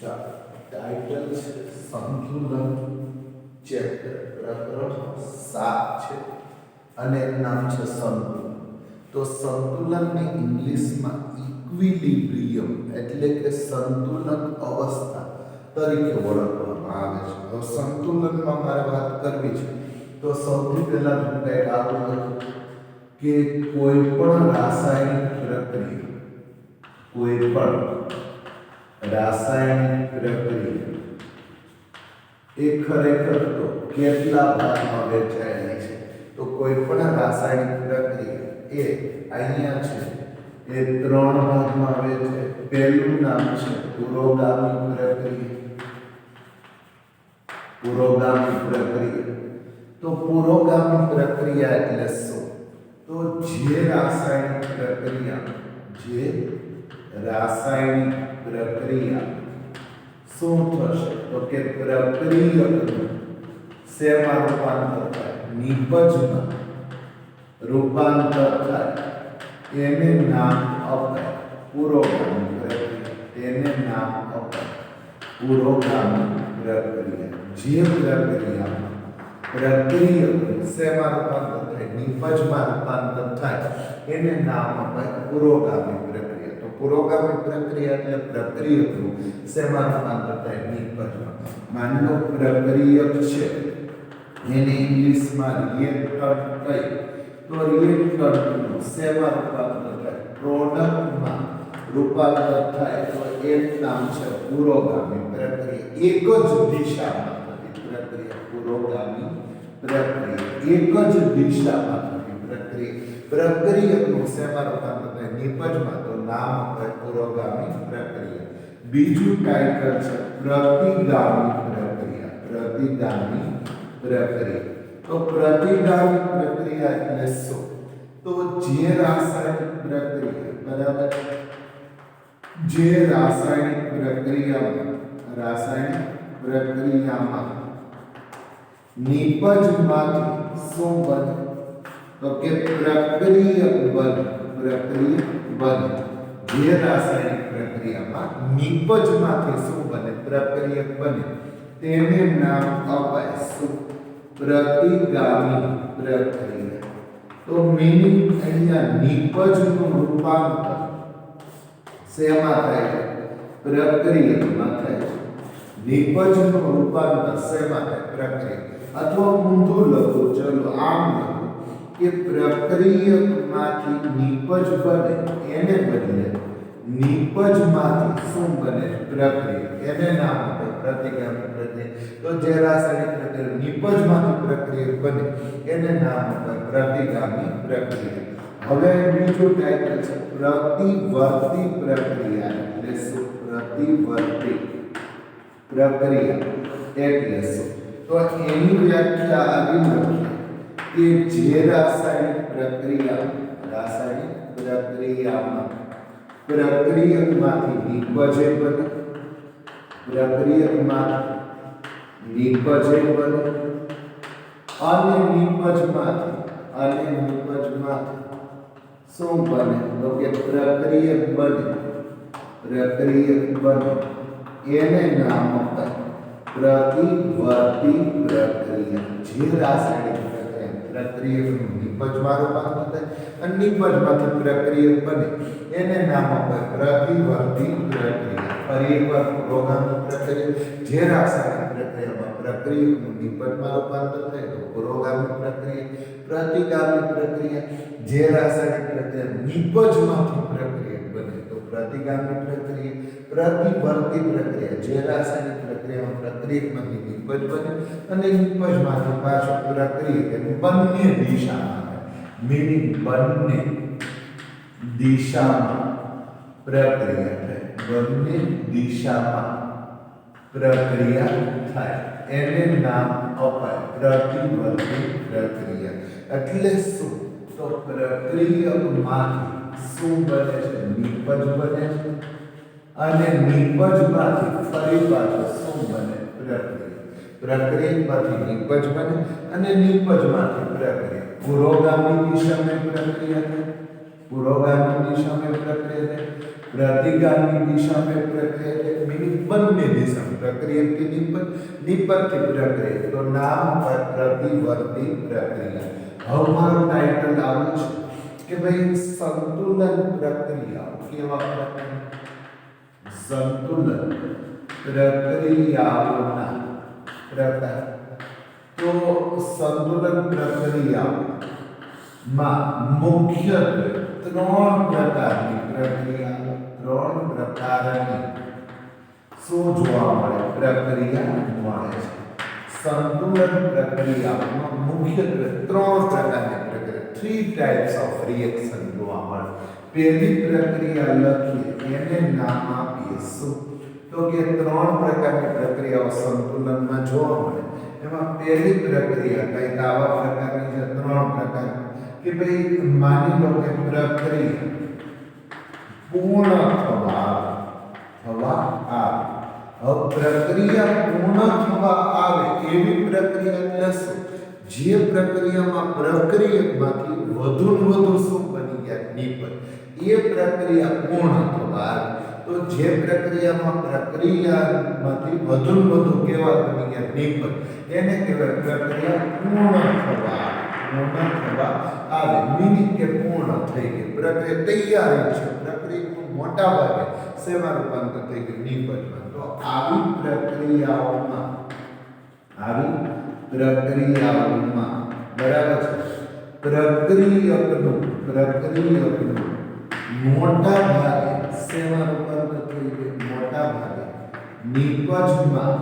Title છે સંતુલન chapter પ્રકરણ 7 છે અને એનું નામ છે સંતુલન. તો સંતુલનને ઇંગ્લિશમાં ઇક્વિલિબ્રિયમ એટલે કે સંતુલન અવસ્થા તરીકે ઓળખવામાં આવે છે. હવે સંતુલનમાં મારે વાત કરવી છે તો સૌથી પહેલા હું કંઈક આવું લખું કે કોઈ પણ રાસાયણિક પ્રક્રિયા એ ખરેખર તો કેટલા ભાગમાં વહેંચાયેલી છે? તો કોઈ પણ રાસાયણિક પ્રક્રિયા એ અહીંયા છે એ 3 ભાગમાં વહેંચાય. પહેલું નામ છે પુરોગામી પ્રક્રિયા. તો પુરોગામી પ્રક્રિયા એટલે શું? તો જે રાસાયણિક પ્રક્રિયા શું થશે? તો કે પ્રક્રિયકનું શેમાં રૂપાંતર થાય? નિપજમાં રૂપાંતર થાય. એને નામ અપાય પુરોગામી પ્રક્રિયા. જે પ્રક્રિયામાં પ્રક્રિયકનું શેમાં રૂપાંતર થાય? નિપજમાં રૂપાંતર થાય. એને નામ અપાય પુરોગામી પ્રક્રિયા. તો પુરોગામી પ્રક્રિયા એટલે પ્રક્રિયકનું શેમાં રૂપાંતર થાય? નિપજમાં. માની લો પ્રક્રિયક છે એને ઇંગ્લિશમાં રિએક્ટન્ટ કહે તો રિએક્ટન્ટનું શેમાં રૂપાંતર થાય? પ્રોડક્ટમાં રૂપાંતર થાય. તો એનું નામ છે પુરોગામી પ્રક્રિયા. એક જ દિશામાં થતી પ્રક્રિયા પુરોગામી પ્રક્રિયા. એક જ દિશામાં થતી પ્રક્રિયા. પ્રક્રિયકનું શેમાં રૂપાંતર થાય? નિપજમાં. તો નામ અપાય પુરોગામી પ્રક્રિયા. બીજું ટાઇટલ છે પ્રતિગામી પ્રક્રિયા. તો પ્રતિગામી પ્રક્રિયા એટલે શું? તો જે રાસાયણિક પ્રક્રિયા બરાબર જે રાસાયણિક પ્રક્રિયામાં નિપજમાંથી શું બને? તો કે પ્રક્રિયક બને. જે રાસાયણિક પ્રક્રિયામાં નિપજમાંથી શું બને? પ્રક્રિયક બને. તેને નામ અપાય શું? પ્રતિગામી પ્રક્રિયા. તો મીનિંગ અહીંયા નિપજનું રૂપાંતર શેમાં થાય? પ્રક્રિયકમાં થાય. નિપજનું રૂપાંતર શેમાં થાય? પ્રક્રિયા. અથવા ઊંધું લખો, ચલો આમ લખો કે પ્રક્રિયકમાંથી નિપજ બને એને બદલે નિપજમાંથી શું બને? પ્રક્રિયા. એને નામ આપે પ્રતિગામી પ્રક્રિયા. તો જે રાસાયણિક પ્રક્રિયા નિપજમાંથી પ્રક્રિયા બને એને નામ આપે પ્રતિગામી પ્રક્રિયા. હવે બીજું ટાઇટલ છે પ્રતિવર્તી પ્રક્રિયા. એટલે શું? પ્રતિવર્તી પ્રક્રિયા એટલે શું? તો એની વ્યાખ્યા આવી લખીએ કે જે રાસાયણિક પ્રક્રિયામાં પ્રક્રિયકમાંથી નિપજે બને અને નિપજમાંથી શું બને? તો કે પ્રક્રિયક બને. એને નામ અપાય પ્રતિવર્તી પ્રક્રિયા. જે રાસાયણિક પ્રક્રિયકનું નિપજમાં રૂપાંતર થાય અને નિપજમાંથી પ્રક્રિયક બને એને નામ અપાય પ્રતિવર્તી પ્રક્રિયા. ફરી એકવાર પુરોગામી પ્રક્રિયા. જે રાસાયણિક પ્રક્રિયામાં પ્રક્રિયકનું નિપજમાં રૂપાંતર થાય તો પુરોગામી પ્રક્રિયા. પ્રતિગામી પ્રક્રિયા. જે રાસાયણિક પ્રક્રિયા નિપજમાંથી પ્રક્રિયક બને તો પ્રતિગામી પ્રક્રિયા. પ્રતિવર્તી પ્રક્રિયા. જે રાસાયણિક પ્રક્રિયામાં પ્રક્રિયકમાંથી નિપજ બને અને નિપજમાંથી પાછો પ્રક્રિયક બંને દિશામાં મીનિંગ બંને દિશામાં પ્રક્રિયા થાય. બંને દિશામાં પ્રક્રિયા થાય એને નામ અપાય પ્રતિવર્તી પ્રક્રિયા. એટલે શું? તો પ્રક્રિયકમાંથી શું બને છે? નિપજ બને છે અને નિપજમાંથી ફરી પાછું શું બને? પ્રક્રિયકમાંથી નિપજ બને અને નિપજમાંથી પ્રક્રિયા. પુરોગામી દિશા में प्रक्रिया है. प्रतिगामी दिशा में प्रक्रिया मीनिंग बनने दिशा प्रक्रिया की निपत्ति प्रक्रिया तो नाम पर प्रतिवर्ती प्रक्रिया हमारा टाइटल आवे છે કે ભાઈ સંતુલન પ્રક્રિયા કેવા પ્રકાર સંતુલન પ્રક્રિયાઓના પ્રકાર તો સંતુલન પ્રક્રિયામાં મુખ્યત્વે ત્રણ પ્રકારની પ્રક્રિયા ત્રણ પ્રકારની શું જોવા મળે પ્રક્રિયા મળે છે સંતુલન પ્રક્રિયામાં મુખ્યત્વે ત્રણ પ્રકારની પ્રક્રિયા થ્રી ટાઈપ્સ ઓફ રિએક્શન જોવા મળે પહેલી પ્રક્રિયા લખીએ એને નામ આપીએ શું તો કે ત્રણ પ્રકારની પ્રક્રિયાઓ સંતુલનમાં જોવા મળે એમાં પહેલી પ્રક્રિયા કંઈક આવા પ્રકારની છે ત્રણ પ્રકાર કે ભાઈ માની લો કે પ્રક્રિયા પૂર્ણ થવા આવે હવે પ્રક્રિયા પૂર્ણ થવા આવે એવી પ્રક્રિયા લખો જે પ્રક્રિયામાં પ્રક્રિયકમાંથી વધુ શું બની ગયા નિપજ એ પ્રક્રિયા પૂર્ણ થવા આવે તો જે પ્રક્રિયામાં પ્રક્રિયામાંથી વધુ કેવા બની ગયા નિપજ એને કહેવાય પ્રક્રિયા પૂર્ણ થવા આવે મીનિંગ કે પૂર્ણ થઈ ગઈ પ્રક્રિયા તૈયાર છે પ્રક્રિયાનું મોટા ભાગે સેવા રૂપાંતર થઈ ગયું નિપજમાં તો આવી પ્રક્રિયાઓમાં બરાબર છે પ્રક્રિયકનું મોટા ભાગે સેવા રૂપાંતર થઈ ગયું મોટા ભાગે નિપજમાં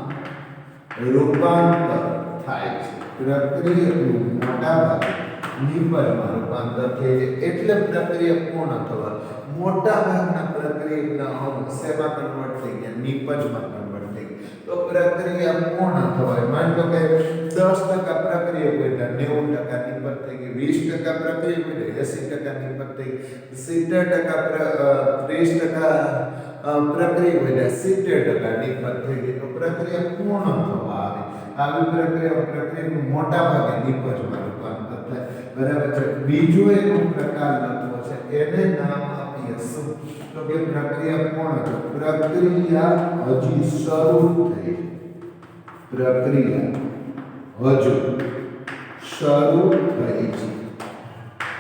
રૂપાંતર થાય છે પ્રક્રિયકનું મોટા ભાગે નિપજમાં રૂપાંતર થાય છે એટલે પ્રક્રિયા પૂર્ણ થવા મોટા ભાગના પ્રક્રિયકના અંગ શેમાં કન્વર્ટ થઈ ગયા નિપજમાં કન્વર્ટ થઈ ગયા તો પ્રક્રિયા પૂર્ણ થવાય માની લો કે 10% પ્રક્રિયા હોય તો 90% નિપજ થઈ ગઈ 20% પ્રક્રિયા હોય તો 80% નિપજ થઈ ગઈ 70% 30% પ્રક્રિયા હોય તો 70% નિપજ થઈ ગઈ તો પ્રક્રિયા પૂર્ણ થવા આવે આવી પ્રક્રિયાનું મોટા ભાગે નિપજમાં રૂપાંતર થાય બરાબર છે બીજો એક પ્રકાર લખવો છે એને નામ આપીએ શું તો કે પ્રક્રિયા પૂર્ણ પ્રક્રિયા હજી શરૂ થઈ પ્રક્રિયા હજુ શરૂ થઈ છે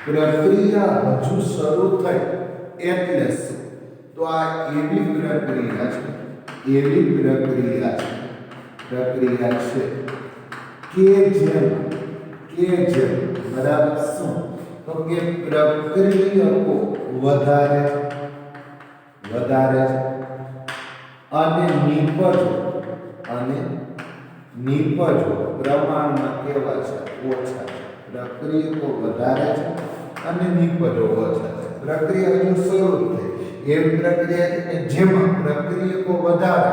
પ્રક્રિયા હજુ શરૂ થઈ એટલે શું તો આ એવી પ્રક્રિયા છે કે જેમ બરાબર શું તો કે પ્રક્રિયકો વધારે છે અને નિપજો પ્રમાણમાં કેવા છે ઓછા છે પ્રક્રિયકો વધારે છે અને નિપજો ઓછા છે પ્રક્રિયા હજુ શરૂ થઈ એમ પ્રક્રિયા છે કે જેમાં પ્રક્રિયકો વધારે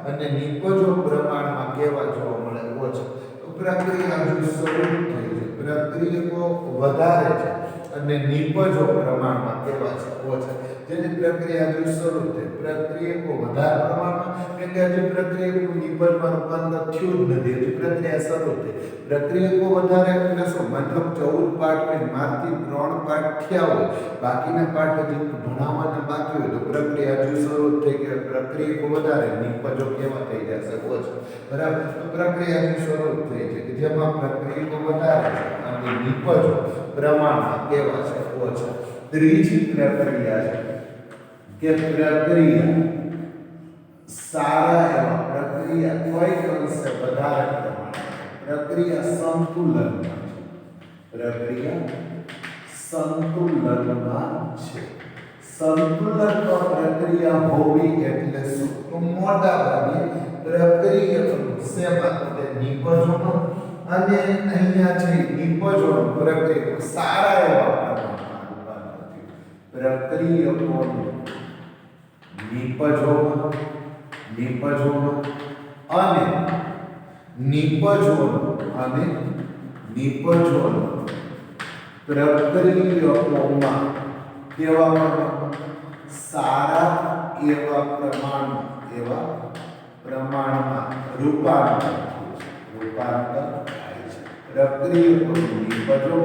છે અને નિપજો પ્રમાણમાં કેવા જોવા મળે ઓછા તો પ્રક્રિયા હજુ શરૂ થઈ છે પ્રક્રિયકો વધારે છે અને નિપજો પ્રમાણમાં કેવા છે ઓછા જેની પ્રક્રિયા હજુ શરૂ થઈ પ્રક્રિયકો વધારે પ્રમાણમાં કે હજી પ્રક્રિયકનું નિપજમાં રૂપાંતર થયું જ નથી હજી પ્રક્રિયા શરૂ થઈ પ્રક્રિયકો વધારે એટલે શું મતલબ 14 પાઠ હોય માંથી 3 પાઠ થયા હોય બાકીના પાઠ હજી ભણાવવાના બાકી હોય તો પ્રક્રિયા હજુ શરૂ થઈ ગઈ પ્રક્રિયકો વધારે નિપજો કેવા થઈ જશે ઓછા બરાબર તો પ્રક્રિયા હજુ શરૂ થઈ છે કે જેમાં પ્રક્રિયકો વધારે છે અને નિપજો પ્રમાણમાં કેવા છે ઓછા ત્રીજી પ્રક્રિયા છે કે પ્રક્રિયા સારા એવા પ્રક્રિયા કોઈ અંશે વધારે પ્રમાણમાં પ્રક્રિયા સંતુલનમાં છે સંતુલનમાં પ્રક્રિયા હોવી એટલે શું તો મોટા ભાગે પ્રક્રિયા શેમાં તો નિપજોમાં અને અહીંયા છે નિપજોનું પ્રક્રિયા સારા એવા પ્રમાણમાં પ્રક્રિયકોનું નિપજોમાં અને નિપજોનું પ્રક્રિયકોમાં કેવા સારા એવા પ્રમાણમાં રૂપાંતર થાય છે પ્રક્રિયકોનું નિપજો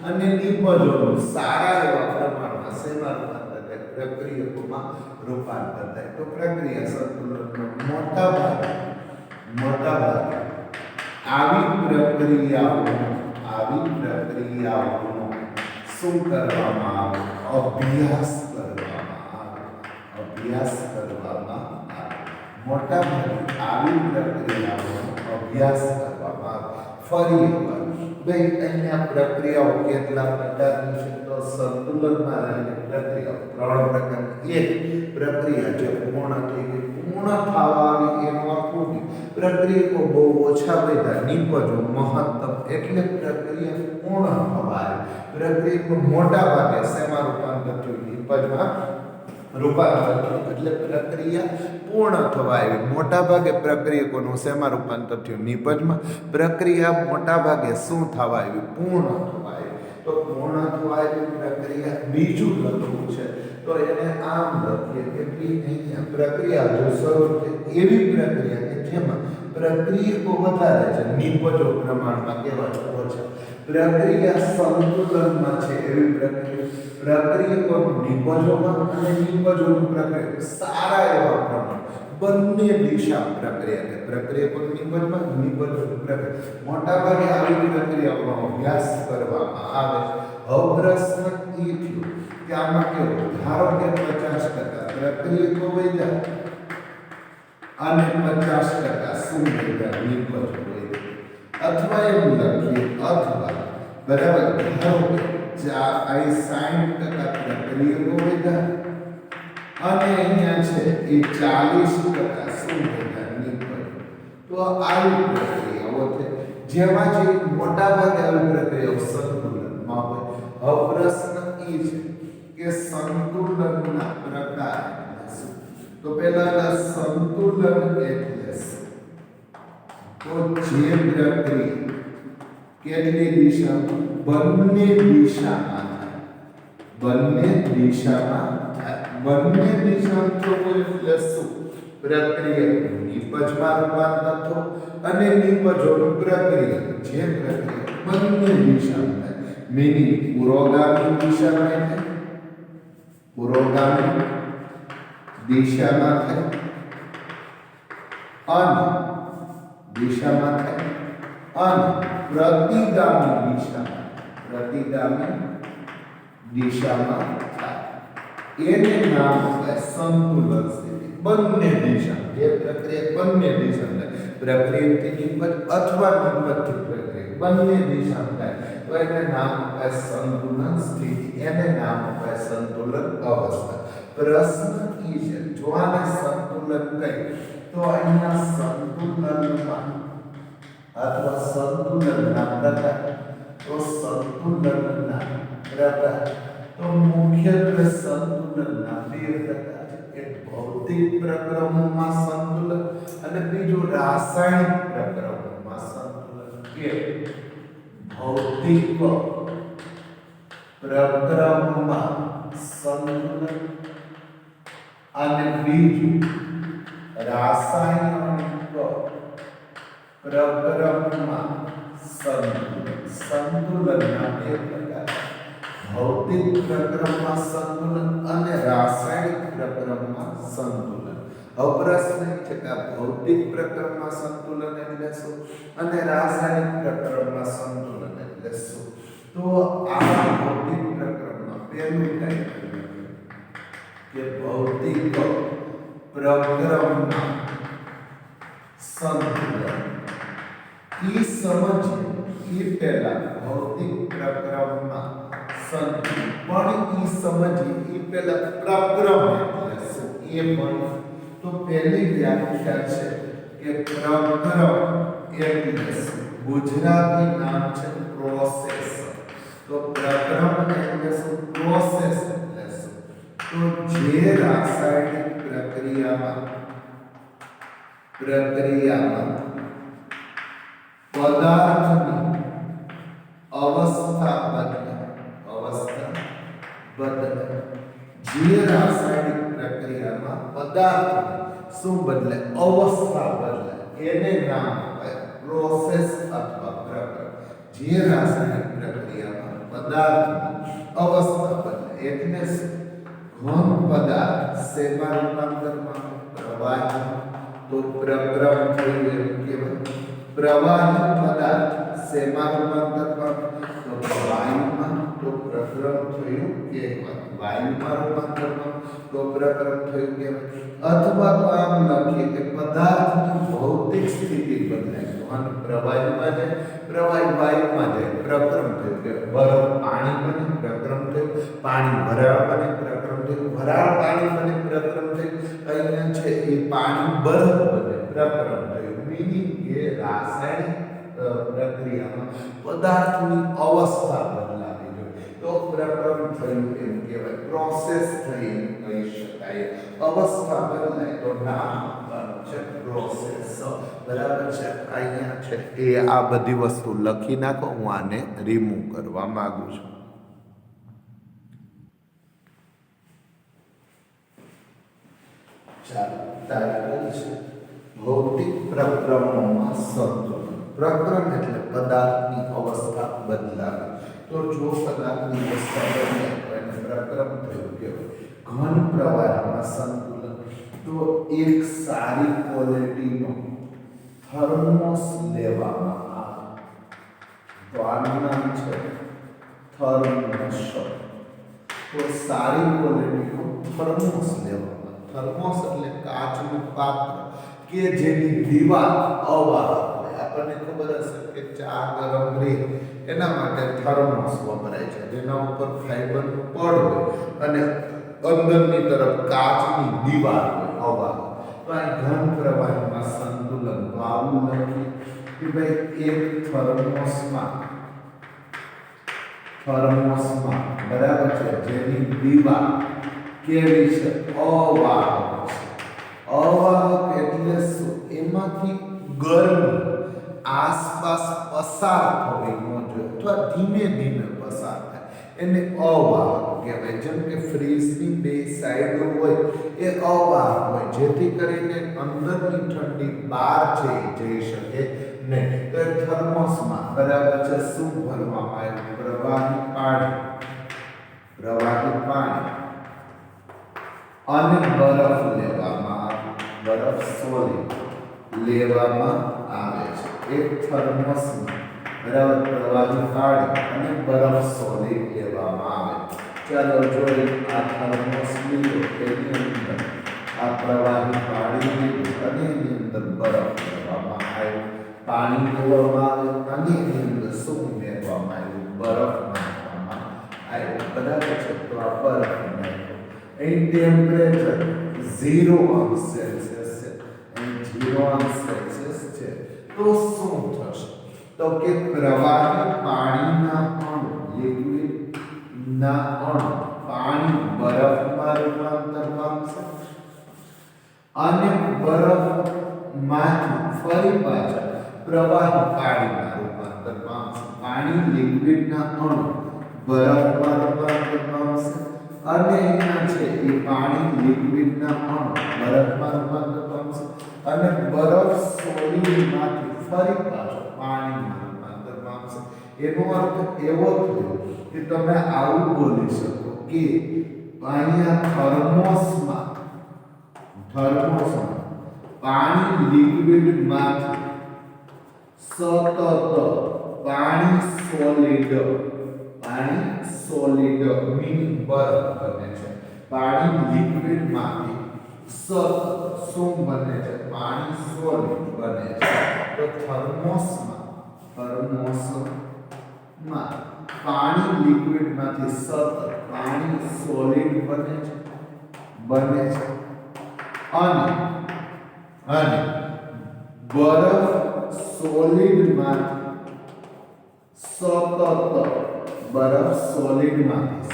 અને નિપજોનું સારા એવા પ્રમાણમાં શેમાં રૂપાંતર થાય પ્રક્રિયકોમાં રૂપાંતર થાય. તો પ્રક્રિયા સંતુલનનો મોટા ભાગે આવી પ્રક્રિયાઓનો શું કરવામાં આવે? અભ્યાસ કરવામાં આવે. મોટા ભાગે આવી પ્રક્રિયાઓનો અભ્યાસ કરવામાં આવે. ફરી એકવાર ભાઈ અહીંયા પ્રક્રિયાઓ કેટલા પ્રકારની છે? તો સંતુલનમાં રહેલી પ્રક્રિયાઓ 3 પ્રકારની. એક પ્રક્રિયા જે પૂર્ણ થઈ ગઈ, પૂર્ણ થવા આવી એનો અર્થ શું? પ્રક્રિયકો બહુ ઓછા વધ્યા, નિપજો મહત્તમ, એટલે પ્રક્રિયા પૂર્ણ થવા આવી. પ્રક્રિયકો મોટા ભાગે શેમાં રૂપાંતર થયું? નિપજમાં રૂપાંતર થયું, એટલે પ્રક્રિયા પૂર્ણ થવા આવી. મોટા ભાગે પ્રક્રિયકોનું શેમાં રૂપાંતર થયું? નિપજમાં. પ્રક્રિયા મોટા ભાગે શું થવા આવી? પૂર્ણ થવા આવી. તો પૂર્ણ થવા આવી પ્રક્રિયા બીજું લખવું છે તો એને આમ લખીએ કે અહીંયા પ્રક્રિયા જો શરૂ થાય એવી પ્રક્રિયા કે જેમાં પ્રક્રિયકો વધારે છે, નિપજો પ્રમાણમાં કેવા ઓછા. પ્રક્રિયા સંતુલનમાં છે એવી પ્રક્રિયકો નિપજોમાં અને નિપજોનું પ્રક્રિયા સારા એવા પ્રમાણ બંને દિશા પ્રક્રિયકો નિપજમાં, નિપજોનું પ્રક્રિયા મોટા ભાગે આવી પ્રક્રિયાઓનો અભ્યાસ કરવામાં આવે. હવે પ્રશ્ન એ થયો કે આમાં કેવું? ધારો કે 50% પ્રક્રિયકો વધ્યા અને 50% શું વધ્યા? નિપજો વધ્યા. અથવા એમ લખીએ બરાબર, ધારો કે 60% પ્રક્રિયકો વધ્યા અને અહીંયા છે એ 40% શું વધ્યા? નિપજો. તો આવી પ્રક્રિયાઓ છે જેમાં જે મોટા ભાગે આવી પ્રક્રિયાઓ સંતુલનમાં હોય. હવે પ્રશ્ન એ છે કે સંતુલનના પ્રકાર શું? તો પહેલા સંતુલન એટલે શું? તો જે પ્રક્રિયા કેટલી દિશામાં? બંને દિશામાં થવો એટલે શું? પ્રક્રિયા નિપજમાં રૂપાંતર થવું અને નિપજોનું પ્રક્રિયા જે પ્રક્રિયા બંને દિશામાં થાય. મીનિંગ પુરોગામી દિશામાં થાય અને પ્રતિગામી દિશામાં થાય. એને નામ આપે સંતુલન સ્થિતિ. બંને દિશા જે પ્રક્રિયા બંને દિશામાં થાય, પ્રક્રિયાથી નિપજ અથવા નિપજથી પ્રક્રિયા બંને દિશામાં થાય તો એને નામ આપે સંતુલન સ્થિતિ. એને નામ આપે સંતુલન અવસ્થા. પ્રશ્ન એ છે જો આને સંતુલન કહે તો અહીંયા સંતુલનમાં અથવા સંતુલનના પ્રકાર. તો સંતુલનના પ્રકાર તો મુખ્યત્વે સંતુલનના 2 પ્રકાર છે. એક ભૌતિક પ્રક્રમોમાં સંતુલન અને બીજું રાસાયણિક પ્રક્રમોમાં સંતુલન. કે ભૌતિક પ્રક્રમોમાં સંતુલન અને બીજું રાસાયણિક પ્રક્રમમાં સંતુલન. સંતુલનના 2 પ્રકાર, ભૌતિક પ્રક્રમમાં સંતુલન અને રાસાયણિક પ્રક્રમમાં સંતુલન. હવે પ્રશ્ન એ છે કે ભૌતિક પ્રક્રમમાં સંતુલન એટલે શું અને રાસાયણિક પ્રક્રમમાં સંતુલન એટલે શું? તો આ ભૌતિક પ્રક્રમમાં પહેલું ટાઈપ કે ભૌતિક પ્રક્રમમાં સંતુલન. ઈ સમજીએ એ પહેલા ભૌતિક પ્રક્રમમાં સંતુલન પણ ઈ સમજીએ એ પહેલા પ્રક્રમ એટલે શું એ પણ. તો પહેલી વ્યાખ્યા છે કે પ્રક્રમ એટલે શું? ગુજરાતી નામ છે પ્રોસેસ. તો પ્રક્રમ એટલે શું? પ્રોસેસ એટલે શું? તો જે રાસાયણિક પ્રક્રિયામાં પદાર્થની અવસ્થા બદલે. જે રાસાયણિક પ્રક્રિયામાં પદાર્થ શું બદલે? અવસ્થા બદલે. એને નામ આપે પ્રોસેસ અથવા પ્રક્રિયા. જે રાસાયણિક પ્રક્રિયામાં પદાર્થની અવસ્થા બદલે એટલે ઘન પદાર્થ શેમાં રૂપાંતર પામે? પ્રવાહીમાં. તો પ્રક્રમ થયું એમ કહેવાય. પ્રવાહી પદાર્થ શેમાં રૂપાંતર પામે? તો વાયુમાં. તો પ્રક્રમ થયું કહેવાય. વાયુમાં રૂપાંતર પામે તો પ્રક્રમ થયું કહેવાય. અથવા તો આમ લખીએ કે પદાર્થની ભૌતિક સ્થિતિ બદલાય. ઘન પ્રવાહીમાં જાય, પ્રવાહી વાયુમાં જાય, પ્રક્રમ થયું કે બરફ પાણી બને, પ્રક્રમ થયું. પાણી વરાળ બને, પ્રક્રમ થયું. વરાળ પાણી બને, પ્રક્રમ થયું. અહીંયા છે એ પાણી બરફ બને, પ્રક્રમ થયું. મીનિંગ કે રાસાયણિક પ્રક્રિયામાં પદાર્થની અવસ્થા બદલાવી જોઈએ તો પ્રક્રમ થયું એમ કહેવાય. પ્રોસેસ થઈ એમ કહી શકાય. અવસ્થા બદલાય તો નામ છે પ્રોસેસ. બરાબર છે. અહીંયા છે એ આ બધી વસ્તુ લખી નાખો. હું આને રિમૂવ કરવા માંગુ છું. ચાલો, ટાઇટલ છે ભૌતિક પ્રક્રમોમાં સંતુલન. પ્રક્રમ એટલે પદાર્થની અવસ્થા બદલાવી. તો જો પદાર્થની અવસ્થા બદલાય તો એને પ્રક્રમ થયું કહેવાય. ઘન પ્રવાહમાં સંતુલન. તો એક સારી ક્વોલિટીનો થર્મોસ લેવામાં આવે. તો આનું નામ છે થર્મોસ. તો સારી ક્વોલિટીનો થર્મોસ લેવામાં. થર્મોસ એટલે કાચનું પાત્ર કે જેની દીવાલ અવાહક હોય. આપણને ખબર હશે કે ચા ગરમ રહે એના માટે થર્મોસ વપરાય છે, જેના ઉપર ફાઈબરનું પડ હોય અને અંદરની તરફ કાચની દીવાલ હોય અવાહક. તો આ ઘન પ્રવાહીમાં સંતુલન. તો આવું લખીએ કે ભાઈ એક થર્મોસમાં બરાબર છે જેની દીવાલ કેવી છે? અવાહક છે. અવાહક એટલે શું? એમાંથી ગરમી આસપાસ પસાર થવી ન જોઈએ અથવા ધીમે ધીમે પસાર થાય એને અવાહક કહેવાય. જેમ કે ફ્રીજની બે સાઈડો હોય એ અવાહક હોય, જેથી કરીને અંદરની ઠંડી બહાર જઈ શકે નહીં. તો થર્મોસમાં બરાબર છે શું ભરવામાં આવ્યું? પ્રવાહી પાણી અને બરફ લેવામાં આવે. બરફ સોલિડ લેવામાં આવે છે. એક થર્મોસમાં બરાબર પ્રવાહી પાણી અને બરફ સોલિડ લેવામાં આવે. ચાલો જોઈએ. આ થર્મોસ લીધો, તેની અંદર આ પ્રવાહી પાણી લીધું અને એની અંદર બરફ લેવામાં આવ્યો. પાણી લેવામાં આવે અને એની અંદર શું ઉમેરવામાં આવ્યું? બરફ નાખવામાં આવ્યો. બરાબર છે. તો આ બરફ નાખ્યો. અહીં ટેમ્પરેચર 0 સેલ્સિયસ છે અને 0 સેલ્સિયસ છે. તો શું થશે? તો કે પ્રવાહી પાણીના અણુ, લિક્વિડ ના અણુ પાણી બરફમાં રૂપાંતર પામશે અને બરફમાંથી ફરી પાછા પ્રવાહી પાણીમાં રૂપાંતર પામશે. પાણી લિક્વિડના અણુ બરફમાં રૂપાંતર પામશે અને અહીંયા છે એ પાણી લિક્વિડના અણુ બરફમાં રૂપાંતર પામશે અને બરફ સોલિડમાંથી ફરી પાછો પાણીમાં રૂપાંતર પામશે. એનો અર્થ એવો થયો કે તમે આવું બોલી શકો કે અહીંયા થર્મોસમાં પાણી લિક્વિડમાંથી સતત પાણી સોલિડ મીન બરફ બને છે. પાણી લિક્વિડમાંથી સતત શું બને છે? પાણી સોલિડ બને છે. તો થર્મોસમાં પાણી લિક્વિડમાંથી સતત પાણી સોલિડ બને છે અને બરફ સોલિડમાંથી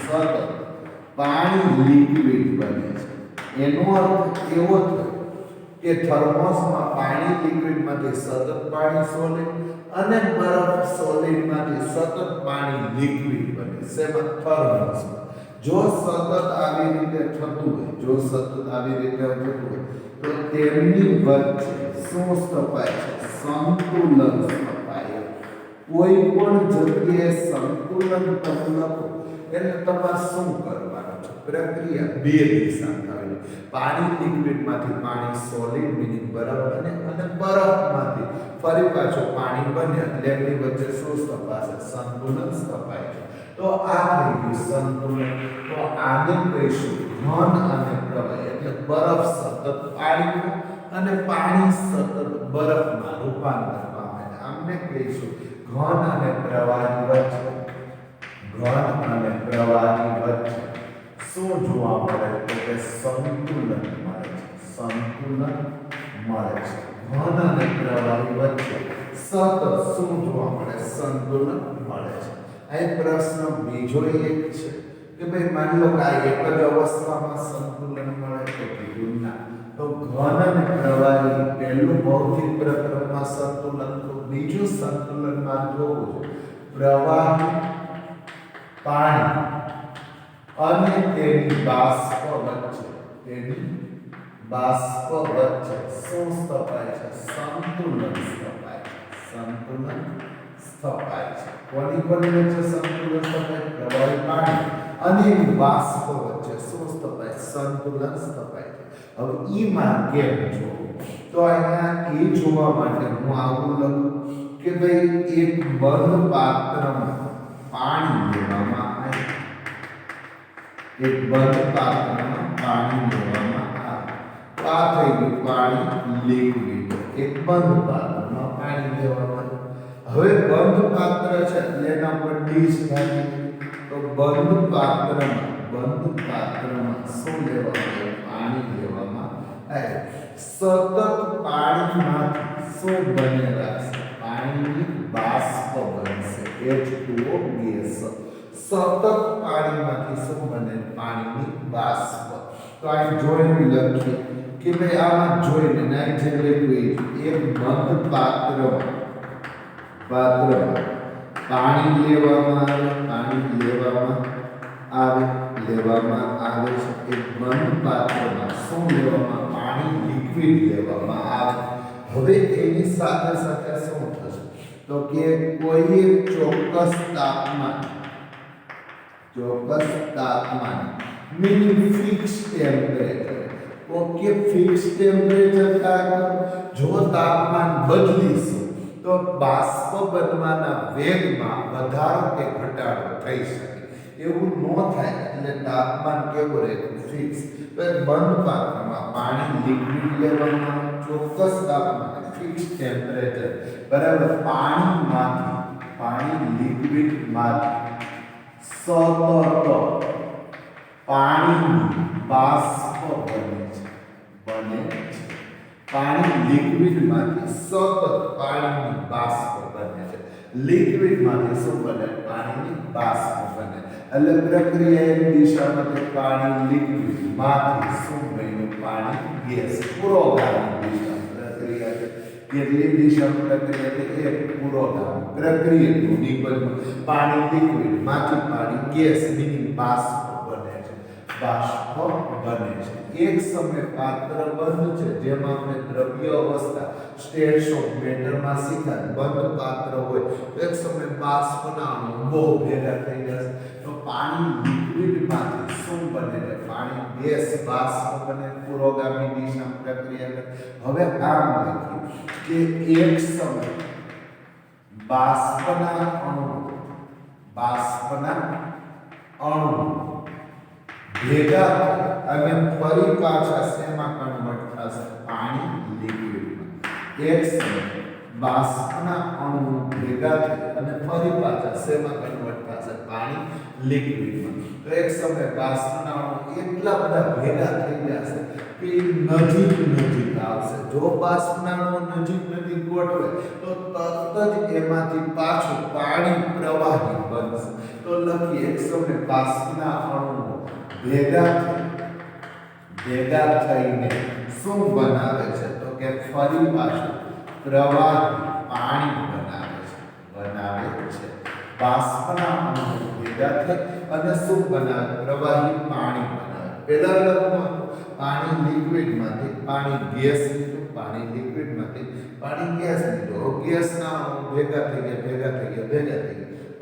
સતત પાણી લિક્વિડ બને છે. એનો અર્થ એવો થયો કે થર્મોસમાં પાણી લિક્વિડમાંથી સતત પાણી સોલિડ અને બરફ સોલિડમાંથી સતત પાણી લિક્વિડ બને. શેમાં? થર્મોસમાં. જો સતત આવી રીતે થતું હોય તો તેમની વચ્ચે શું સ્થપાય છે? સંતુલન સ્થપાય. કોઈ પણ જગ્યાએ સંતુલન તમે લખો એટલે તમારે શું કરવાનું છે? પ્રક્રિયા બે દિશામાં થવાની. પાણી લિક્વિડમાંથી પાણી સોલિડ મીનિંગ બરફ બને અને બરફમાંથી ફરી પાછું પાણી બને એટલે એમની વચ્ચે શું સ્થપાશે? સંતુલન સ્થપાય છે. તો આ થઈ ગયું સંતુલન. તો આને કહીશું ઘન અને પ્રવાહી. એટલે બરફ સતત પાણીમાં અને પાણી સતત બરફમાં રૂપાંતર પામે. આમને કહીશું ઘન અને પ્રવાહી વચ્ચે. ઘન અને પ્રવાહી વચ્ચે શું જોવા મળે? તો કે સંતુલન મળે છે. સંતુલન મળે છે. ઘન અને પ્રવાહી વચ્ચે સતત શું જોવા મળે? સંતુલન મળે છે. આ પ્રશ્ન બીજો એક છે કે ભાઈ માની લો કે આ એક જ અવસ્થામાં સંતુલન મળે તો કીધું ના. તો ઘન અને પ્રવાહી પહેલું ભૌતિક પ્રક્રિયામાં સંતુલન, તો બીજું સંતુલનમાં જોવું છે પ્રવાહી પાણી અને તેની બાષ્પ વચ્ચે. તેની બાષ્પ વચ્ચે શું સ્થપાય છે? સંતુલન સ્થપાય છે. સંતુલન સ્થપાય છે. કોની વચ્ચે સંતુલન સ્થપાય? પ્રવાહી પાણી અને એની બાષ્પ વચ્ચે શું સ્થપાય? સંતુલન સ્થપાય છે. હવે ઈ માં કેમ જોવું? તો અહીંયા એ જોવા માટે હું આવું લખું કે ભાઈ એક બંધ પાત્રમાં પાણી લેવામાં આવે. એક બંધ પાત્રમાં પાણી લેવામાં આવે. તો આ થઈ ગયું પાણી લિક્વિડ. એક બંધ પાત્રમાં પાણી લેવામાં આવે. હવે બંધ પાત્ર છે એટલે એના પર ડીશ નાખી. તો બંધ પાત્રમાં શું લેવામાં આવે? પાણી લેવામાં આવે. સતત પાણીમાંથી શું બનેલા છે? પાણીની બાષ્પ બનશે. H2O gas. સતત પાણીમાંથી શું બને? પાણીની બાષ્પ. તો આ જોઈને લખીએ કે ભાઈ આમાં જોઈને ના જે લખ્યું એક બંધ પાત્રમાં પાણી લેવામાં આવે છે. એક બંધ પાત્રમાં શું લેવામાં? પાણી લિક્વિડ લેવામાં આવે. હવે એની સાથે સાથે શું થશે? તો કે કોઈ એક ચોક્કસ તાપમાન meaning fix temperature. Okay, fix temperature જો તાપમાન બદલીશું તો બાષ્પ બનવાના વેગમાં વધારો કે ઘટાડો થઈ શકે. એવું ન થાય એટલે તાપમાન કેવું રહે? ફિક્સ. તો બંધ પાત્રમાં પાણી લિક્વિડ લેવામાં ચોક્કસ તાપમાન ફિક્સ ટેમ્પરેચર બરાબર. પાણી લિક્વિડમાંથી સતત પાણીની બાષ્પ બને છે. પાણી લિક્વિડમાંથી સતત પાણીની બાષ્પ બને છે. લિક્વિડમાંથી શું બને? પાણીની બાષ્પ બને. એટલે પ્રક્રિયા એક દિશામાંથી પાણી લિક્વિડમાંથી શું બન્યું? પાણી ગેસ. પુરોગામી દિશા પ્રક્રિયા છે. કેટલી દિશા પ્રક્રિયા છે? એક પુરોગામી પ્રક્રિયાનું નિબંધ. પાણી લિક્વિડમાંથી પાણી ગેસ મીનિંગ બાષ્પ બને છે. એક સમય પાત્ર બંધ છે જેમાં આપણે દ્રવ્ય અવસ્થા સ્ટેટ્સ ઓફ મેટરમાં શીખ્યા. બંધ પાત્ર હોય તો એક સમય બાષ્પના અણુ બહુ ભેગા થઈ જશે. તો પાણી લિક્વિડમાંથી શું બને છે? પાણી ગેસ બાષ્પ બને. પુરોગામી દિશા પ્રક્રિયા. હવે આમ લખ્યું કે એક સમય બાષ્પના અણુ ભેગા અને ફરી પાછા શેમાં કન્વર્ટ થશે? પાણી લિક્વિડમાં. એક સમય બાષ્પના અણુ ભેગા થઈ અને ફરી પાછા શેમાં કન્વર્ટ થશે? પાણી લિક્વિડમાં. તો એક સમય બાષ્પના અણુ એટલા બધા ભેગા થઈ જશે કે નજીક આવશે. જો બાષ્પના અણુ નજીક ગોઠવે તો તરત જ એમાંથી પાછું પાણી પ્રવાહી બનશે. તો લખીએ એક સમય બાષ્પના અણુ ભેગા થઈને શું બનાવે છે? તો કે ફરી પાછું પ્રવાહી પાણી બનાવે છે. બાષ્પના અણુ ભેગા થઈ અને શું બનાવે? પ્રવાહી પાણી બનાવે. પહેલા લખવાનું પાણી લિક્વિડમાંથી પાણી ગેસ લીધું. પાણી લિક્વિડમાંથી પાણી ગેસ લીધું. ગેસના અણુ ભેગા થઈ ગયા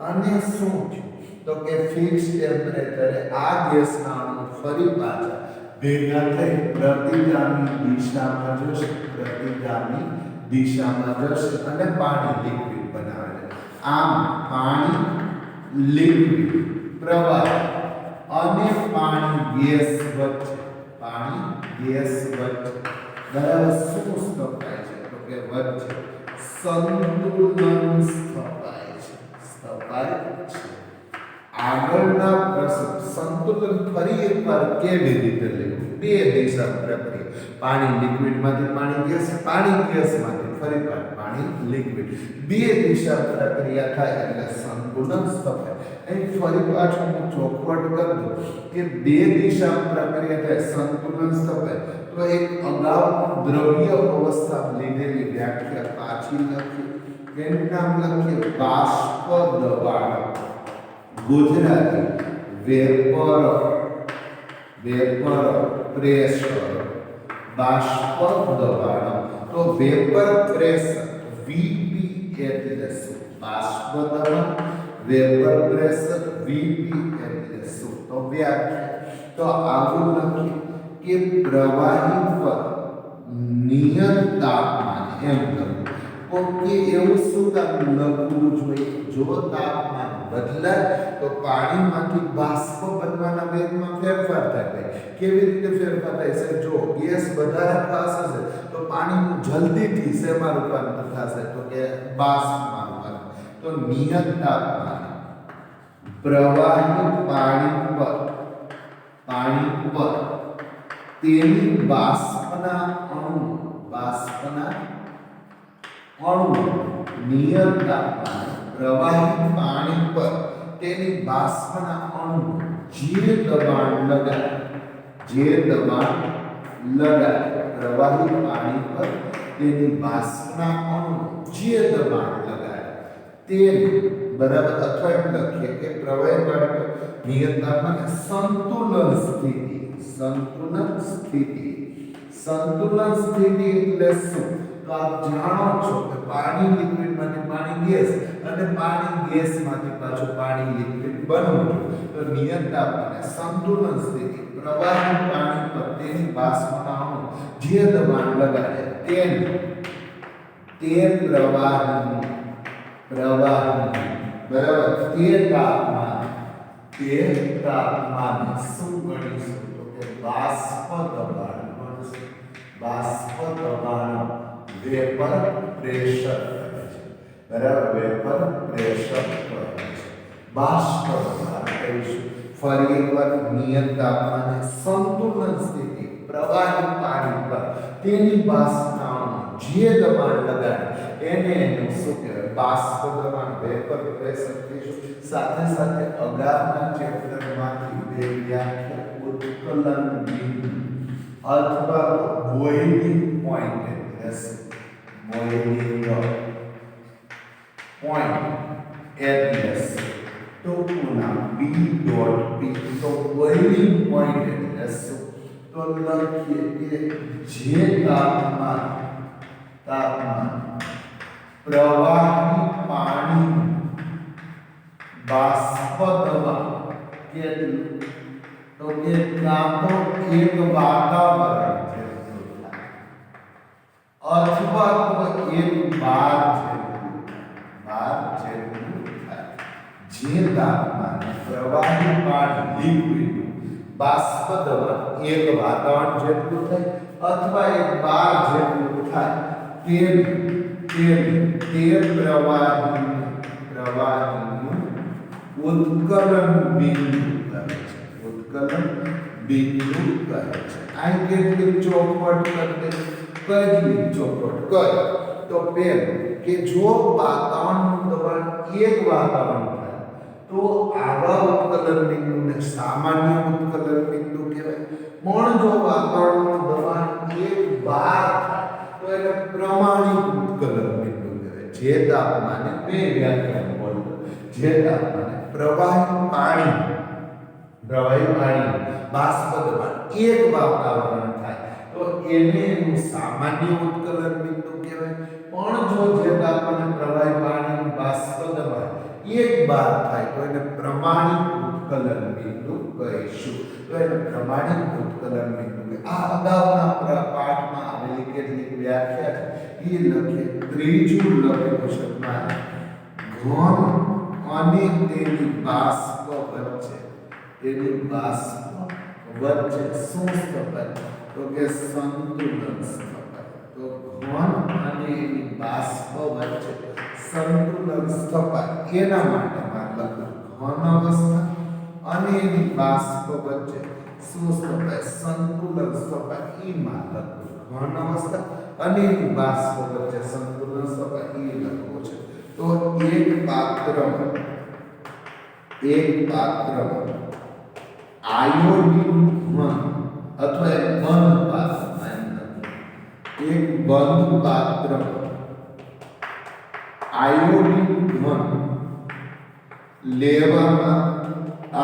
અને શું થયું? તો તો કે ફિક્સ ટેમ્પરેચરે આ ગેસના અણુ ફરી પાછા ભેગા થઈ પ્રતિગામી દિશામાં જશે, પ્રતિગામી દિશામાં જશે અને પાણી લિક્વિડ બનાવે છે. આમ પાણી લિક્વિડ પ્રવાહ અને પાણી ગેસ વચ્ચે, પાણી ગેસ વચ્ચે બરાબર શું સ્થપાય છે? તો કે વચ્ચે સંતુલન સ્થપાય છે, સ્થપાય છે. આગળના પ્રશ્ન સંતુલન ફરી એકવાર કેવી રીતે લેવું? બે દિશા પ્રક્રિયા, પાણી લિક્વિડમાંથી પાણી ગેસ, પાણી ગેસમાંથી ફરી પાણી લિક્વિડ, બે દિશા પ્રક્રિયા થાય એટલે સંતુલન સ્થપાય. અહીં ફરી પાછું હું ચોખવટ કરી દઉં કે બે દિશા પ્રક્રિયા થાય સંતુલન સ્થપાય તો એક અગાઉ દ્રવ્ય અવસ્થા લીધેલી વ્યાખ્યા પાછી લખી. કેનું નામ લખીએ? બાષ્પ દબાણ. ગુજરાતી વેપર, વેપર પ્રેશર, બાષ્પ દબાણ. તો વેપર પ્રેશર વીપી એટલે શું? બાષ્પ દબાણ, વેપર પ્રેશર વીપી એટલે શું? તો વ્યાખ્યા તો આવું લખીએ કે પ્રવાહી પર નિયત તાપમાન, એમ લખું. ઓકે, એવું શું કામ લખવું જોઈએ? જો તાપમાન બદલાય તો પાણીમાંથી બાષ્પ બનવાના વેગમાં ફેરફાર થાય. કેવી રીતે ફેરફાર થાય છે? જો ગેસ વધારે ફાસ્ટ હશે તો પાણીનું જલ્દીથી શેમાં રૂપાંતર થશે? તો કે બાષ્પમાં રૂપાંતર. તો નિયત તાપમાન પ્રવાહી પાણી પર તેની બાષ્પના અણુ, બાષ્પના અણુ નિયત તાપમાન પ્રવાહી પાણી પર તેની બાષ્પના અણુ જે દબાણ લગાડે, જે દબાણ લગાડે પ્રવાહી પાણી પર તેની બાષ્પના અણુ જે દબાણ લગાડે તે બરાબર. અથવા એમ લખીએ કે પ્રવાહી પાણી પર નિયત તાપમાન સંતુલન સ્થિતિ, સંતુલન સ્થિતિ, સંતુલન સ્થિતિ એટલે શું? તો આપ જાણો છો કે પાણી લિક્વિડમાંથી પાણી ગેસ અને પાણી ગેસમાંથી પાછું પાણી લિક્વિડ બનવું. તો નિયત તાપમાને સંતુલન સ્થિતિ પ્રવાહી પાણી પર તેની બાષ્પના અણુ જે દબાણ લગાડે તે પ્રવાહી બરાબર તે તાપમાન શું ગણીશું? તો કે બાષ્પ દબાણ બનશે. બાષ્પ દબાણ વેપર પ્રેશર કહે છે, બરાબર? વેપર પ્રેશર કહે છે. બાષ્પ દબાણ કહીશું. ફરી એકવાર નિયત તાપમાને સંતુલન સ્થિતિ પ્રવાહી પાણી પર તેની બાષ્પના અણુ જે દબાણ લગાડે એને શું કહેવાય? બાષ્પ દબાણ, વેપર પ્રેશર કહીશું. સાથે સાથે અગાઉના ચેપ્ટરમાંથી બે વ્યાખ્યા ઉત્કલન બિંદુ અથવા બોઇલિંગ પોઈન્ટ એટલે બોઇલિંગ પોઈન્ટ એટલે ટૂંકું નામ B.P. તો બોઇલિંગ પોઈન્ટ એટલે શું? તો લખીએ કે જે તાપમાન પ્રવાહી પાણી બાષ્પ દબાણ કેટલું? તો કે કાં તો એક વાતાવરણ જેટલું થાય અથવા તો એક બાર જેટલું થાય. જે તાપમાન પ્રવાહી પાણી લિક્વિડ બાષ્પ દબાણ એક વાતાવરણ જેટલું થાય અથવા એક બાર જેટલું થાય તે પ્રવાહીનું ઉત્કલન બિંદુ કહે છે. ઉત્કલન બિંદુ કહે છે. આ કેટલી ચોખવટ કરી ચોખવટ કર તો પેલું કે જો વાતાવરણનું દબાણ એક વાતાવરણ થાય તો આવા ઉત્કલન બિંદુને સામાન્ય ઉત્કલન બિંદુ કહેવાય. પણ જો વાતાવરણનું દબાણ એક બાર થાય તો એને પ્રમાણિક ઉત્કલન બિંદુ કહેવાય. જે તાપમાને બે વ્યાખ્યા બોલતો, જે તાપમાને પ્રવાહી પાણી બાષ્પ દબાણ એક વાતાવરણ થાય તો એને એનું સામાન્ય ઉત્કલન બિંદુ કહેવાય. પણ જો જે તાપમાને પ્રવાહી પાણી બાષ્પ દબાણ એક બાર થાય તો એને પ્રમાણિત ઉત્કલન બિંદુ કહીશું. તો એને પ્રમાણિત ઉત્કલન બિંદુ. આ અગાઉના પાઠમાં આવેલી કેટલીક વ્યાખ્યા છે એ લખીએ. ત્રીજું લખ્યું છે ઘન અને તેની બાષ્પ વચ્ચે, તેની બાષ્પ વચ્ચે શું સ્થપાય? તો કે સંતુલન સ્થપાય. તો ઘન અને એની બાષ્પ વચ્ચે સંતુલન સ્થપાય એના માટે લખ્યું ઘન અવસ્થા અને એની બાષ્પ વચ્ચે શું સ્થપાય? સંતુલન સ્થપાય. એમાં લખ્યું ઘન અવસ્થા અને એની બાષ્પ વચ્ચે સંતુલન સ્થપાય એ લખવું છે. તો એક પાત્રમાં આયોડિન ઘન અથવા એક બંધ પાત્રમાં આયોડિન ઘન લેવામાં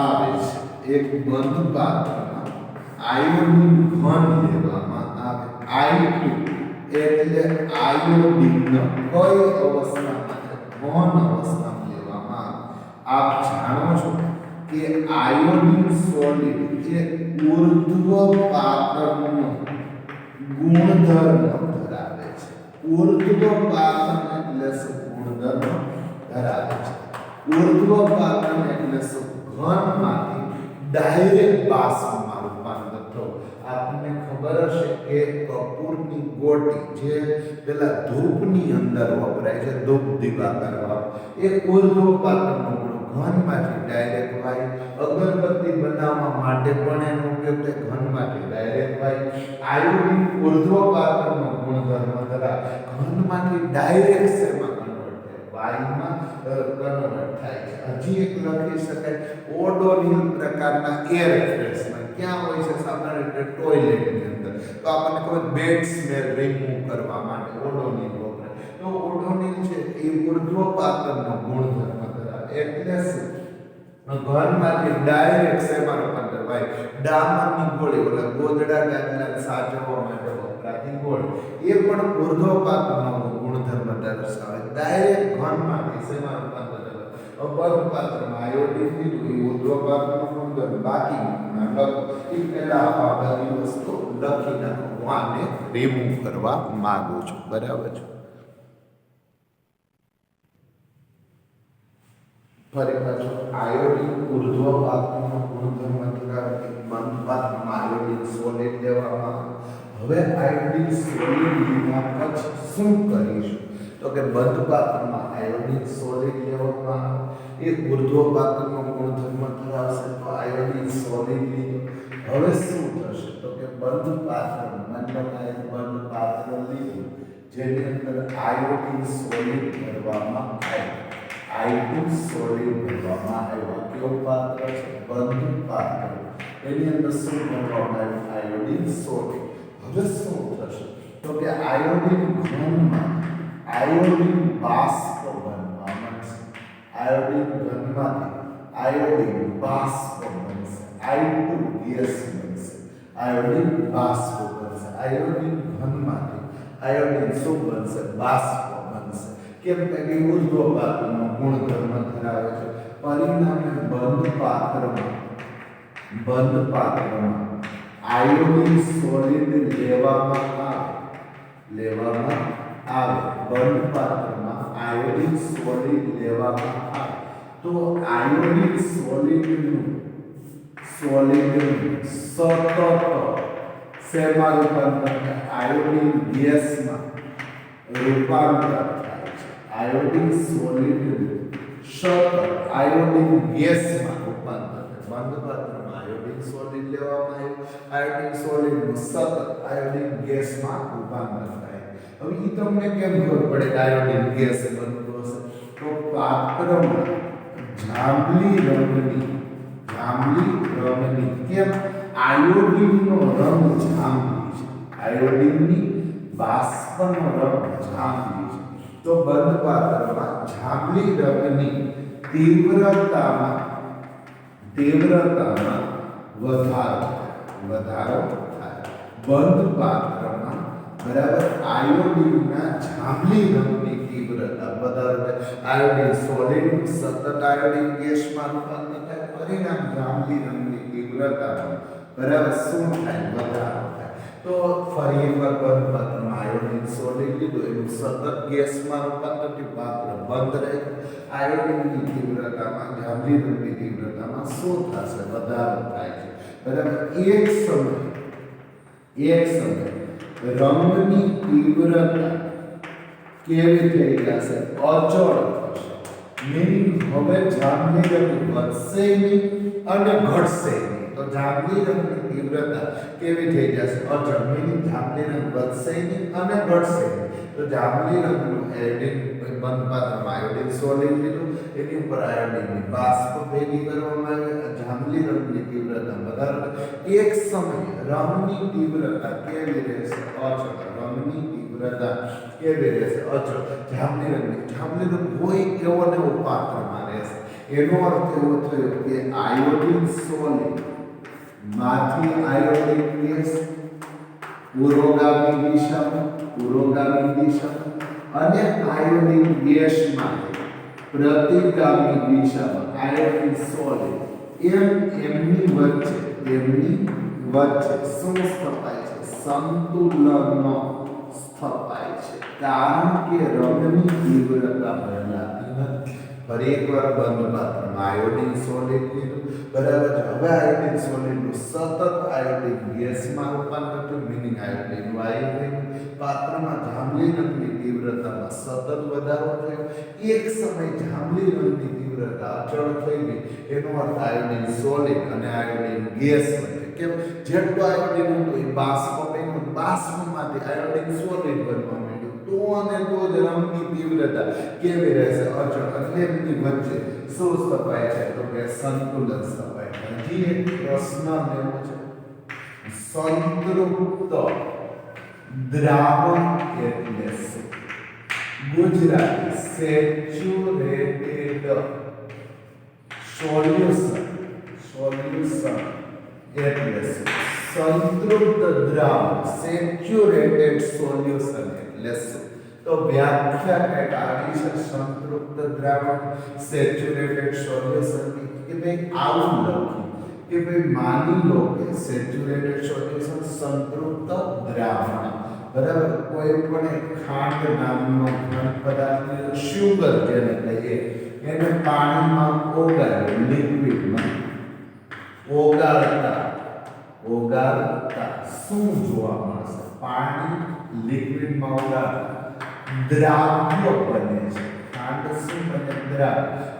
આવે છે. એક બંધ પાત્રમાં આયોડિન ઘન લેવામાં આવે. I2 એટલે આયોડિન કઈ અવસ્થામાં? ઘન અવસ્થામાં લેવામાં આવે. આપ જાણો છો કે આયોડિન સોલિડ એ ઉર્ધ્વ પાતળનો ગુણધર્મ ધરાવે છે. ઉર્ધ્વ પાતળ એટલે શું? ગુણધર્મ ધરાવે છે. ઉર્ધ્વ પાતળ એટલે શું? ઘનમાંથી ડાયરેક્ટ બાષ્પમાં રૂપાંતર થવું. આપને ખબર હશે કે કપૂરની ગોટી જે પેલા ધૂપની અંદર વપરાય છે, ધૂપ દીવા કરવા, એ ઉર્ધ્વ પાતળનો ગુણ. ઘનમાંથી ડાયરેક્ટ વાયુ. અગરબત્તી બનાવવા માટે પણ એનો ઉપયોગ થાય. ઘનમાંથી ડાયરેક્ટ વાયુ. આયોડિન ઉર્ધ્વ પાતળનો ગુણધર્મ ધરાવે. ઘનમાંથી ડાયરેક્ટ શેમાં કન્વર્ટ થાય? વાયુમાં કન્વર્ટ થાય છે. હજી એક લખી શકાય ઓડોનિલ પ્રકારના એર ફ્રેશનર. ક્યાં હોય છે? સામાન્ય રીતે ટોયલેટની અંદર. તો આપણને કોઈ બેડ સ્મેલ રિમૂવ કરવા માટે ઓડોનિલ વપરાય. તો ઓડોનિલ છે એ ઉર્ધ્વ પાતળનો ગુણધર્મ ધરાવે. એટલે ઘનમાંથી ડાયરેક્ટ શેમાં રૂપાંતર થાય? ડામરની ગોળી, ઓલા ગોદડા ગાદલા સાચવવા માટે વપરાતી ગોળી, એ પણ ઉર્ધ્વ પાતળનો ગુણધર્મ દર્શાવે. ડાયરેક્ટ ઘનમાંથી શેમાં રૂપાંતર થાય? બંધ પાત્રમાં આયોડિન લીધું એ ઉર્ધ્વ પાતળનો ગુણધર્મ. બાકી પેલા આ બધી વસ્તુ લખી નાખો. હું આને રિમૂવ કરવા માંગુ છું. બરાબર છે? ફરી પાછું આયોડિન ઉર્ધ્વ પાતળનો ગુણધર્મ ધરાવે. બંધ પાત્રમાં આયોડિન સોલિડ લેવામાં. હવે આયોડિન સોલિડ લીધા પછી શું કરીશું? તો કે બંધ પાત્રમાં આયોડિન સોલિડ લેવામાં એ ઉર્ધ્વ પાતળનો ગુણધર્મ ધરાવશે. તો આયોડિન સોલિડ લીધું. હવે શું થશે? તો કે બંધ પાત્ર, મનના એક બંધ પાત્ર લીધું જેની અંદર આયોડિન સોલિડ ભરવામાં આવ્યું. I2 સોલિડ ભરવામાં આવ્યો. કેવું પાત્ર છે? બંધ પાત્ર. એની અંદર શું ભરવામાં આવ્યું? Iodine solid. હવે શું થશે? તો કે આયોડિન ઘનમાં આયોડિન બાષ્પ બનવા માંડશે. આયોડિન ઘનમાંથી આયોડિન બાષ્પ બનશે. I2 ગેસ બનશે. આયોડિન બાષ્પ બનશે. આયોડિન ઘનમાંથી આયોડિન શું બનશે? બાષ્પ બનશે. કેમ કે ઉર્ધ્વ પાતળનો ગુણધર્મ ધરાવે છે. પરિણામે બંધ પાત્રમાં આયોડિન સોલિડ લેવામાં આવે. બંધ પાત્રમાં આયોડિન સોલિડ લેવામાં આવે. તો આયોડિન સોલિડનું સતત શેમાં રૂપાંતર થાય? આયોડિન ગેસમાં રૂપાંતર થાય છે. આયોડિન સોલિડ સતત આયોડિન ગેસમાં રૂપાંતર થાય. બંધ પાત્રમાં આયોડિન સોલિડ લેવામાં આવ્યું. આયોડિન સોલિડનું સતત આયોડિન ગેસમાં રૂપાંતર થાય. હવે એ તમને કેમ ખબર પડે કે આયોડિન ગેસ બનતો હશે? તો પાત્રમાં જાંબલી રંગની કેમ? આયોડિનનો રંગ જાંબલી છે. આયોડિનની બાષ્પનો રંગ જાંબલી છે. તો બંધ પાત્રમાં જાંબલી રંગની તીવ્રતામાં વધારો થાય. બંધ પાત્રમાં બરાબર આયોડિનના જાંબલી રંગની તીવ્રતા તીવ્રતા વધારે આયોડિન સોલિડ સતત આયોડિન ગેસમાં રૂપાંતર થાય પરિણામ જાંબલી રંગની તીવ્રતામાં બરાબર શું થાય વધારો થાય તો ફરી એકવાર બંધ પાત્રમાં આયોડિન સોલિડ લીધું એનું સતત ગેસમાં રૂપાંતર થયું પાત્ર બંધ રહે આયોડિનની તીવ્રતામાં જાંબલી રંગની તીવ્રતામાં શું થશે વધારો થાય છે બરાબર એક સમય રંગની તીવ્રતા કેવી થઈ જશે અચળ થશે મીનિંગ હવે જાંબલી રંગ વધશે નહીં અને ઘટશે નહીં તો જાંબલી રંગની તીવ્રતા કેવી થઈ જશે અચળ મીનિંગ જાંબલી રંગ વધશે નહીં અને ઘટશે નહીં તો જાંબલી રંગનું આયોડિન બંધ પાત્રમાં આયોડિન સોલિડ લીધું એની ઉપર આયોડિનની બાષ્પ ભેગી કરવામાં આવે જાંબલી રંગની તીવ્રતા વધારે એક સમયે રંગની તીવ્રતા કેવી રહેશે અચળ રંગની તીવ્રતા કેવી રહેશે અચળ જાંબલી રંગ હોય એવો ને એવો પાત્રમાં રહેશે એનો અર્થ એવો થયો કે આયોડિન સોલિડ માંથી આયોડિન ગેસ પુરોગામી દિશામાં અને આયોડિન ગેસમાંથી પ્રતિગામી દિશામાં આયોડિન સોલિડ એમની વચ્ચે શું સ્થપાય છે સંતુલન સ્થપાય છે કારણ કે રંગની તીવ્રતા બદલાતી નથી ફરી એકવાર બંધ પાત્રમાં આયોડિન સોલિડ લીધું બરાબર હવે આયોડિન સોલિડનું સતત આયોડિન ગેસમાં રૂપાંતર થયું મીનિંગ આયોડિન વાયુ થયું પાત્રમાં જાંબલી રંગની તીવ્રતામાં સતત વધારો થયો એક સમય જાંબલી રંગની તીવ્રતા અચળ થઈ ગઈ એનો અર્થ આયોડિન સોલિડ અને આયોડિન ગેસ વચ્ચે કેમ જેટલું આયોડિન હતું એ બાષ્પ બન્યું બાષ્પમાંથી આયોડિન સોલિડ બનવા માંડ્યું તો અને તો જ રંગની તીવ્રતા કેવી રહેશે અચળ એટલે એમની વચ્ચે શું સ્થપાય છે તો કે સંતુલન સ્થપાય છે હજી એક પ્રશ્ન લેવો છે સંતૃપ્ત દ્રાવણ એટલે શું ગુજરાતી સેચ્યુરેટેડ સોલ્યુશન એટલે શું સંતૃપ્ત દ્રાવણ સેચ્યુરેટેડ સોલ્યુશન એટલે શું તો વ્યાખ્યા કંઈક આવી છે સંતૃપ્ત દ્રાવણ સેચ્યુરેટેડ સોલ્યુશન કે ભાઈ આવું લખ્યું કે ભાઈ માની લો કે સેચ્યુરેટેડ સોલ્યુશન સંતૃપ્ત દ્રાવણ બરાબર કોઈ પણ ખાંડ નામનો ઘન પદાર્થ શુગર જેને કહીએ એને પાણીમાં ઓગાળ્યું લિક્વિડમાં ઓગાળતા શું જોવા મળશે પાણી લિક્વિડમાં ઓગાળતા દ્રાવ્ય બને છે ખાંડ શું બને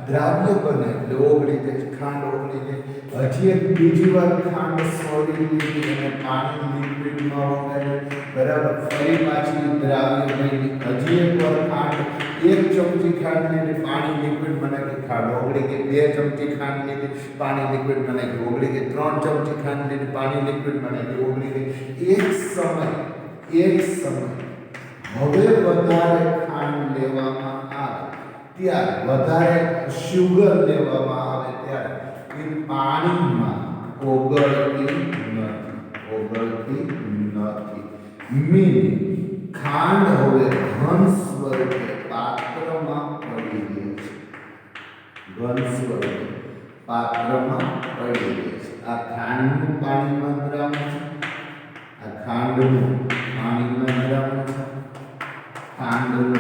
દ્રાવ્ય બને એટલે ઓગળી જાય ખાંડ ઓગળી જાય હજી એક બીજી વાર ખાંડ સોલિડ લીધી અને પાણી લિક્વિડમાં ઓગાળ્યું બરાબર ફરી પાછી દ્રાવ્ય બની હજી એક વાર ખાંડ એક ચમચી ખાંડ લીધી પાણી લિક્વિડ બનાવી ખાંડ ઓગળી ગઈ બે ચમચી ખાંડ લીધી પાણી લિક્વિડ બનાવી ઓગળી ગઈ ત્રણ ચમચી ખાંડ લીધી પાણી લિક્વિડ બનાવી ઓગળી ગઈ એક સમય હવે વધારે ખાંડ લેવામાં આવે ત્યારે વધારે શુગર લેવામાં આવે ત્યારે એ પાણીમાં ઓગળતી નથી મીન ખાંડ હવે ઘન સ્વરૂપે પાત્રમાં પડી ગઈ છે આ ખાંડનું પાણીમાં દ્રાવણ છે આ ખાંડનું પાણીમાં દ્રાવણ છે ખાંડનું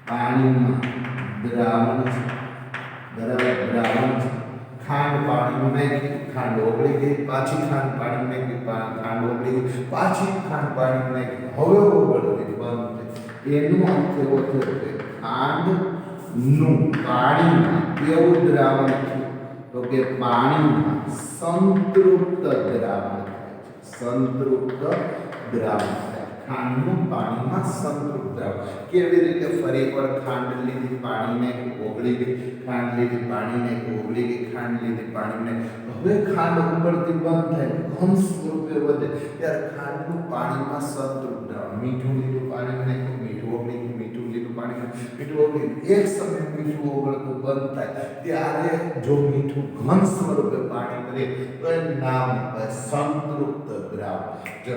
પાણીમાં દ્રાવણ છે બરાબર દ્રાવણ છે ખાંડ પાણીમાં નાખી ખાંડ ઓગળી ગઈ પાછી ખાંડ પાણીમાં નાખી ખાંડ ઓગળી ગઈ પાછી ખાંડ પાણીમાં નાખી હવે ઓગળતી બંધ થઈ એનો અર્થ એવો થયો કે ખાંડનું પાણીમાં કેવું દ્રાવણ થયું તો કે પાણીમાં સંતૃપ્ત દ્રાવણ સંતૃપ્ત દ્રાવણ ખાંડનું પાણીમાં સંતૃપ્ત દ્રાવણ કેવી રીતે ફરી એકવાર ખાંડ લીધી પાણીને ઓગળી ગઈ ખાંડ લીધી પાણીને ઓગળી ગઈ ખાંડ લીધી પાણીને હવે ખાંડ ઉકળતી બંધ થાય ઘન સ્વરૂપે વધે ત્યારે ખાંડનું પાણીમાં સંતૃપ્ત દ્રાવણ મીઠું લીધું પાણીને મીઠું ઓગળી ગયું મીઠું લીધું મીઠું ઓગળી એક સમય મીઠું ઓગળતું બંધ થાય ત્યારે જો મીઠું ઘન સ્વરૂપે પાણી કરે તો એનું નામ હોય સંતૃપ્ત દ્રાવણ. જો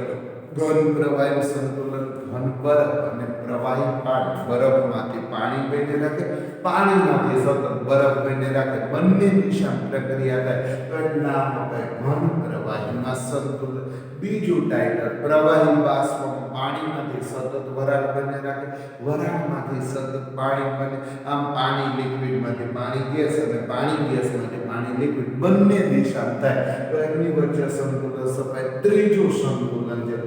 ઘન પ્રવાહી સંતુલન ઘન બરફ અને પ્રવાહી પાણી, બરફમાંથી પાણી બની રાખે, પાણીમાંથી સતત બરફ બની રાખે, બંને દિશામાં પ્રક્રિયા થાય તો એનું નામ હોય ઘન પ્રવાહીમાં સંતુલન. બીજું ટાઇટલ પ્રવાહી બાષ્પમાં પાણીમાંથી સતત વરાળ બને રાખે, વરાળમાંથી સતત પાણી બને, આમ પાણી લિક્વિડમાંથી પાણી ગેસ અને પાણી ગેસમાંથી પાણી લિક્વિડ બંને દિશામાં થાય તો એમની વચ્ચે સંતુલન સપાય. ત્રીજું સંતુલન છે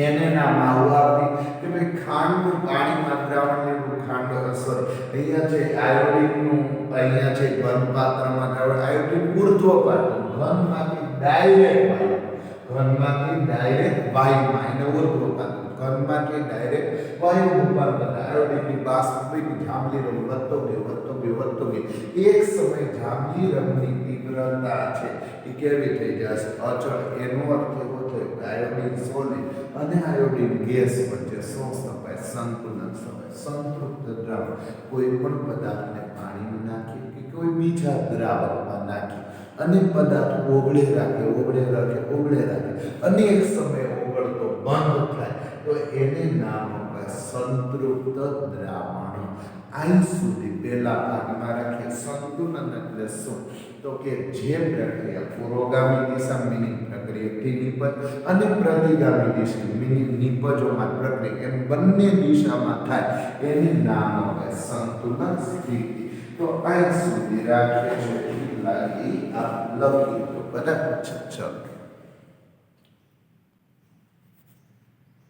એને નામ આવું આપી કે ભાઈ ખાંડનું પાણીમાં દ્રાવણનું ખાંડ અસર. અહીંયા છે આયોડિનનું, અહીંયા છે ઘન પાત્રમાં દ્રાવણ, આયોડિન ઉર્ધ્વ પાત્ર ઘનમાંથી ડાયરેક્ટ વાયુમાં, એને ઉર્ધ્વ પાત્ર, ઘનમાંથી ડાયરેક્ટ વાયુ રૂપાંતર. આયોડિનની બાષ્પિક જાંબલી રંગ વધતો ગયો. એક સમય જાંબલી રંગની તીવ્રતા છે એ કેવી થઈ જશે? અચળ. એનો અર્થ એવો થયો કે આયોડિન સોલિડ અને આયોડિન ગેસ વચ્ચે શું સ્થપાય? સંતુલન સ્થપાય. સંતૃપ્ત દ્રાવણ કોઈ પણ પદાર્થને પાણીમાં નાખી કે કોઈ બીજા દ્રાવણમાં નાખી અને પદાર્થ ઓગળે રાખે અને એક સમયે ઓગળતો બંધ થાય તો એને નામ અપાય સંતૃપ્ત દ્રાવણ. અહીં સુધી પહેલા ભાગમાં રાખીએ. સંતુલન એટલે શું? તો કે જે પ્રક્રિયા પુરોગામી દિશા મિનિટ પ્રક્રિયાથી નિપજ અને પ્રતિગામી દિશા મિનિટ નિપજોમાં પ્રક્રિયા એમ બંને દિશામાં થાય એને નામ અપાય સંતુલન સ્થિતિ. તો અહીં સુધી રાખીએ છીએ. લાગી આપ લખી તો બધા ચલો.